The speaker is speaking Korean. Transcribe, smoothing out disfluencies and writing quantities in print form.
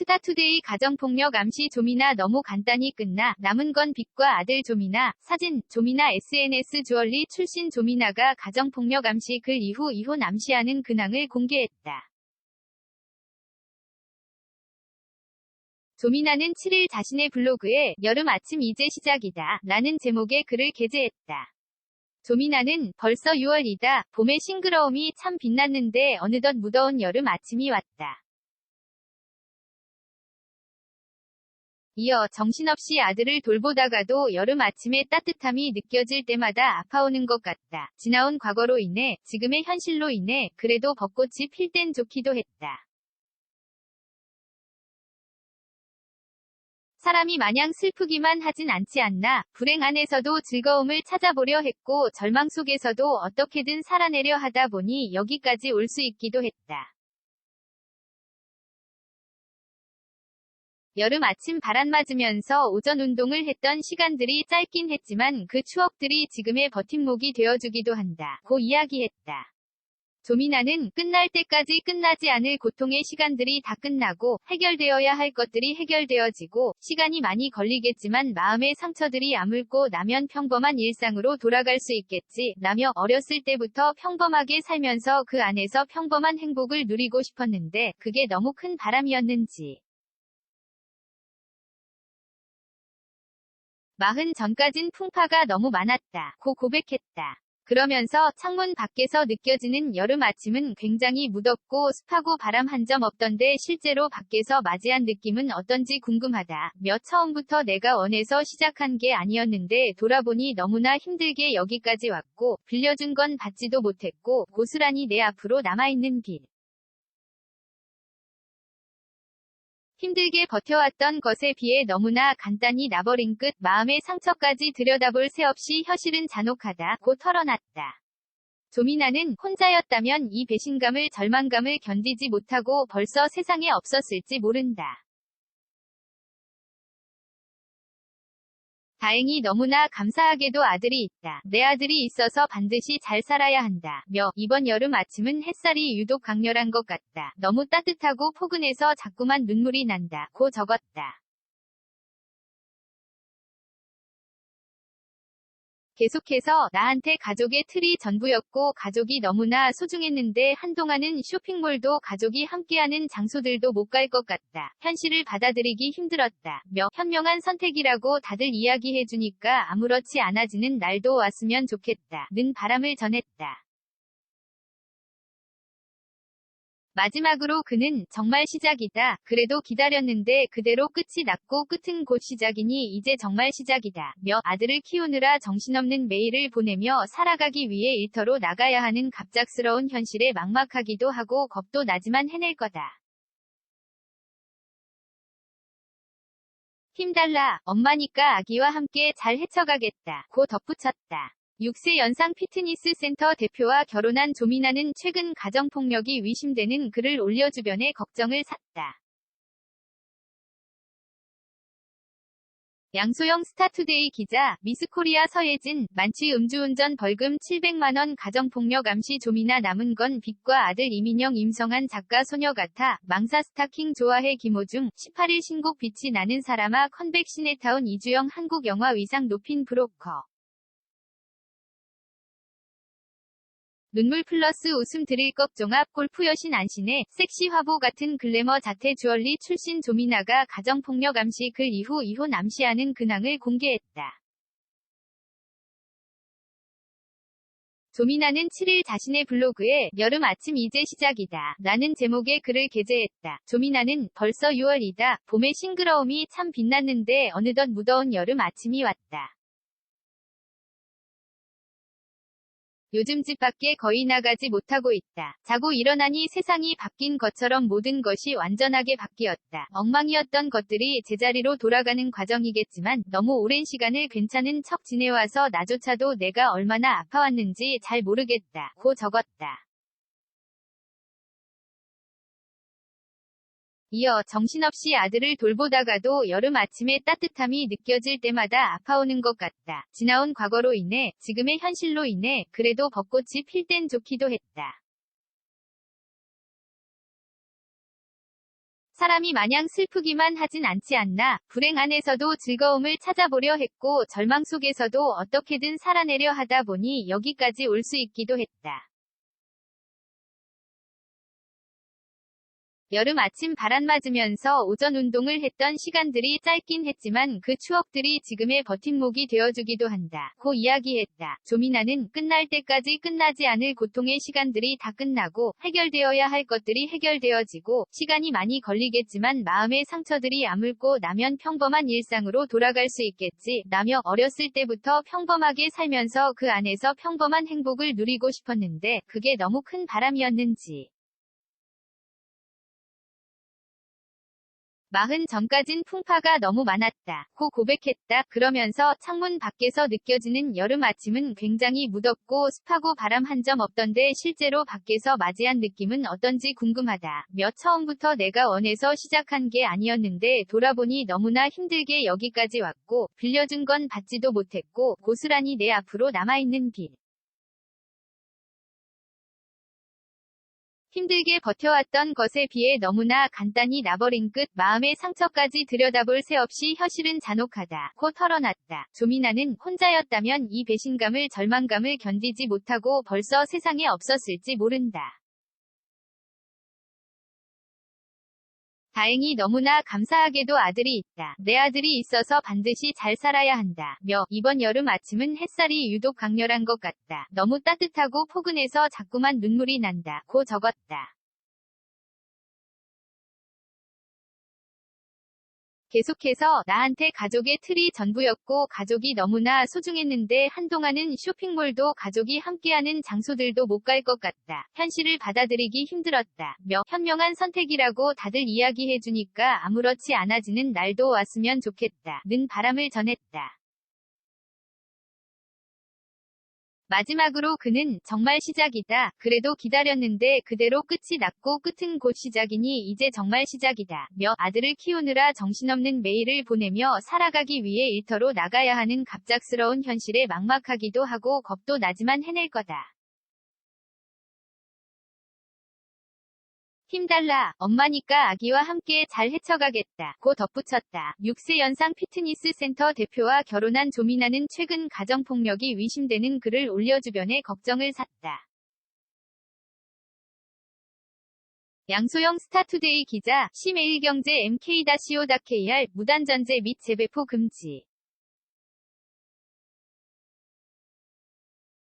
스타투데이 가정폭력 암시 조미나 너무 간단히 끝나 남은 건 빅과 아들 조미나 사진 조미나 SNS 주얼리 출신 조미나가 가정폭력 암시 글 이후 이혼 암시하는 근황을 공개했다. 조미나는 7일 자신의 블로그에 여름 아침 이제 시작이다 라는 제목의 글을 게재했다. 조미나는 벌써 6월이다. 봄의 싱그러움이 참 빛났는데 어느덧 무더운 여름 아침이 왔다. 이어 정신없이 아들을 돌보다가도 여름 아침의 따뜻함이 느껴질 때마다 아파오는 것 같다. 지나온 과거로 인해 지금의 현실로 인해 그래도 벚꽃이 필 땐 좋기도 했다. 사람이 마냥 슬프기만 하진 않지 않나. 불행 안에서도 즐거움을 찾아보려 했고 절망 속에서도 어떻게든 살아내려 하다 보니 여기까지 올 수 있기도 했다. 여름 아침 바람 맞으면서 오전 운동을 했던 시간들이 짧긴 했지만 그 추억들이 지금의 버팀목이 되어주기도 한다. 고 이야기했다. 조미나는 끝날 때까지 끝나지 않을 고통의 시간들이 다 끝나고 해결되어야 할 것들이 해결되어지고 시간이 많이 걸리겠지만 마음의 상처들이 아물고 나면 평범한 일상으로 돌아갈 수 있겠지 라며 어렸을 때부터 평범하게 살면서 그 안에서 평범한 행복을 누리고 싶었는데 그게 너무 큰 바람이었는지. 40 전까진 풍파가 너무 많았다. 고 고백했다. 그러면서 창문 밖에서 느껴지는 여름 아침은 굉장히 무덥고 습하고 바람 한 점 없던데 실제로 밖에서 맞이한 느낌은 어떤지 궁금하다. 처음부터 내가 원해서 시작한 게 아니었는데 돌아보니 너무나 힘들게 여기까지 왔고 빌려준 건 받지도 못했고 고스란히 내 앞으로 남아있는 길. 힘들게 버텨왔던 것에 비해 너무나 간단히 나버린 끝 마음의 상처까지 들여다볼 새 없이 현실은 잔혹하다. 고 털어놨다. 조미나는 혼자였다면 이 배신감을 절망감을 견디지 못하고 벌써 세상에 없었을지 모른다. 다행히 너무나 감사하게도 아들이 있다. 내 아들이 있어서 반드시 잘 살아야 한다. 이번 여름 아침은 햇살이 유독 강렬한 것 같다. 너무 따뜻하고 포근해서 자꾸만 눈물이 난다. 고 적었다. 계속해서 나한테 가족의 틀이 전부였고 가족이 너무나 소중했는데 한동안은 쇼핑몰도 가족이 함께하는 장소들도 못 갈 것 같다. 현실을 받아들이기 힘들었다. 현명한 선택이라고 다들 이야기해주니까 아무렇지 않아지는 날도 왔으면 좋겠다. 는 바람을 전했다. 마지막으로 그는 정말 시작이다. 그래도 기다렸는데 그대로 끝이 났고 끝은 곧 시작이니 이제 정말 시작이다. 아들을 키우느라 정신없는 매일을 보내며 살아가기 위해 일터로 나가야 하는 갑작스러운 현실에 막막하기도 하고 겁도 나지만 해낼 거다. 힘달라. 엄마니까 아기와 함께 잘 헤쳐가겠다. 고 덧붙였다. 6세 연상 피트니스 센터 대표와 결혼한 조미나는 최근 가정폭력이 의심되는 글을 올려 주변의 걱정을 샀다. 양소영 스타투데이 기자, 미스코리아 서예진, 만취 음주운전 벌금 700만원 가정폭력 암시 조미나 남은 건 빅과 아들 이민영 임성한 작가 소녀 같아, 망사 스타킹 좋아해 김호중, 18일 신곡 빛이 나는 사람아 컴백 시네타운 이주영 한국영화 위상 높인 브로커. 눈물 플러스 웃음 드릴 것 종합 골프 여신 안신의 섹시 화보 같은 글래머 자태 주얼리 출신 조미나가 가정폭력 암시 글 이후 이혼 암시하는 근황을 공개했다. 조미나는 7일 자신의 블로그에 여름 아침 이제 시작이다 라는 제목의 글을 게재했다. 조미나는 벌써 6월이다. 봄의 싱그러움이 참 빛났는데 어느덧 무더운 여름 아침이 왔다. 요즘 집 밖에 거의 나가지 못하고 있다. 자고 일어나니 세상이 바뀐 것처럼 모든 것이 완전하게 바뀌었다. 엉망이었던 것들이 제자리로 돌아가는 과정이겠지만 너무 오랜 시간을 괜찮은 척 지내와서 나조차도 내가 얼마나 아파왔는지 잘 모르겠다. 고 적었다. 이어 정신없이 아들을 돌보다가도 여름 아침의 따뜻함이 느껴질 때마다 아파오는 것 같다. 지나온 과거로 인해 지금의 현실로 인해 그래도 벚꽃이 필 땐 좋기도 했다. 사람이 마냥 슬프기만 하진 않지 않나. 불행 안에서도 즐거움을 찾아보려 했고 절망 속에서도 어떻게든 살아내려 하다 보니 여기까지 올 수 있기도 했다. 여름 아침 바람 맞으면서 오전 운동을 했던 시간들이 짧긴 했지만 그 추억들이 지금의 버팀목이 되어주기도 한다. 고 이야기했다. 조미나는 끝날 때까지 끝나지 않을 고통의 시간들이 다 끝나고 해결되어야 할 것들이 해결되어지고 시간이 많이 걸리겠지만 마음의 상처들이 아물고 나면 평범한 일상으로 돌아갈 수 있겠지. 라며 어렸을 때부터 평범하게 살면서 그 안에서 평범한 행복을 누리고 싶었는데 그게 너무 큰 바람이었는지. 40 전까진 풍파가 너무 많았다. 고 고백했다. 그러면서 창문 밖에서 느껴지는 여름 아침은 굉장히 무덥고 습하고 바람 한 점 없던데 실제로 밖에서 맞이한 느낌은 어떤지 궁금하다. 처음부터 내가 원해서 시작한 게 아니었는데 돌아보니 너무나 힘들게 여기까지 왔고 빌려준 건 받지도 못했고 고스란히 내 앞으로 남아있는 빚. 힘들게 버텨왔던 것에 비해 너무나 간단히 나버린 끝 마음의 상처까지 들여다볼 새 없이 현실은 잔혹하다. 고 털어놨다. 조미나는 혼자였다면 이 배신감을 절망감을 견디지 못하고 벌써 세상에 없었을지 모른다. 다행히 너무나 감사하게도 아들이 있다. 내 아들이 있어서 반드시 잘 살아야 한다. 이번 여름 아침은 햇살이 유독 강렬한 것 같다. 너무 따뜻하고 포근해서 자꾸만 눈물이 난다. 고 적었다. 계속해서 나한테 가족의 틀이 전부였고 가족이 너무나 소중했는데 한동안은 쇼핑몰도 가족이 함께하는 장소들도 못 갈 것 같다. 현실을 받아들이기 힘들었다. 현명한 선택이라고 다들 이야기해주니까 아무렇지 않아지는 날도 왔으면 좋겠다. 는 바람을 전했다. 마지막으로 그는 정말 시작이다. 그래도 기다렸는데 그대로 끝이 났고 끝은 곧 시작이니 이제 정말 시작이다. 아들을 키우느라 정신없는 매일을 보내며 살아가기 위해 일터로 나가야 하는 갑작스러운 현실에 막막하기도 하고 겁도 나지만 해낼 거다. 힘달라. 엄마니까 아기와 함께 잘 헤쳐가겠다. 고 덧붙였다. 6세 연상 피트니스 센터 대표와 결혼한 조미나는 최근 가정폭력이 의심되는 글을 올려 주변에 걱정을 샀다. 양소영 스타투데이 기자, 시매일경제 mk-co.kr 무단전제 및 재배포 금지.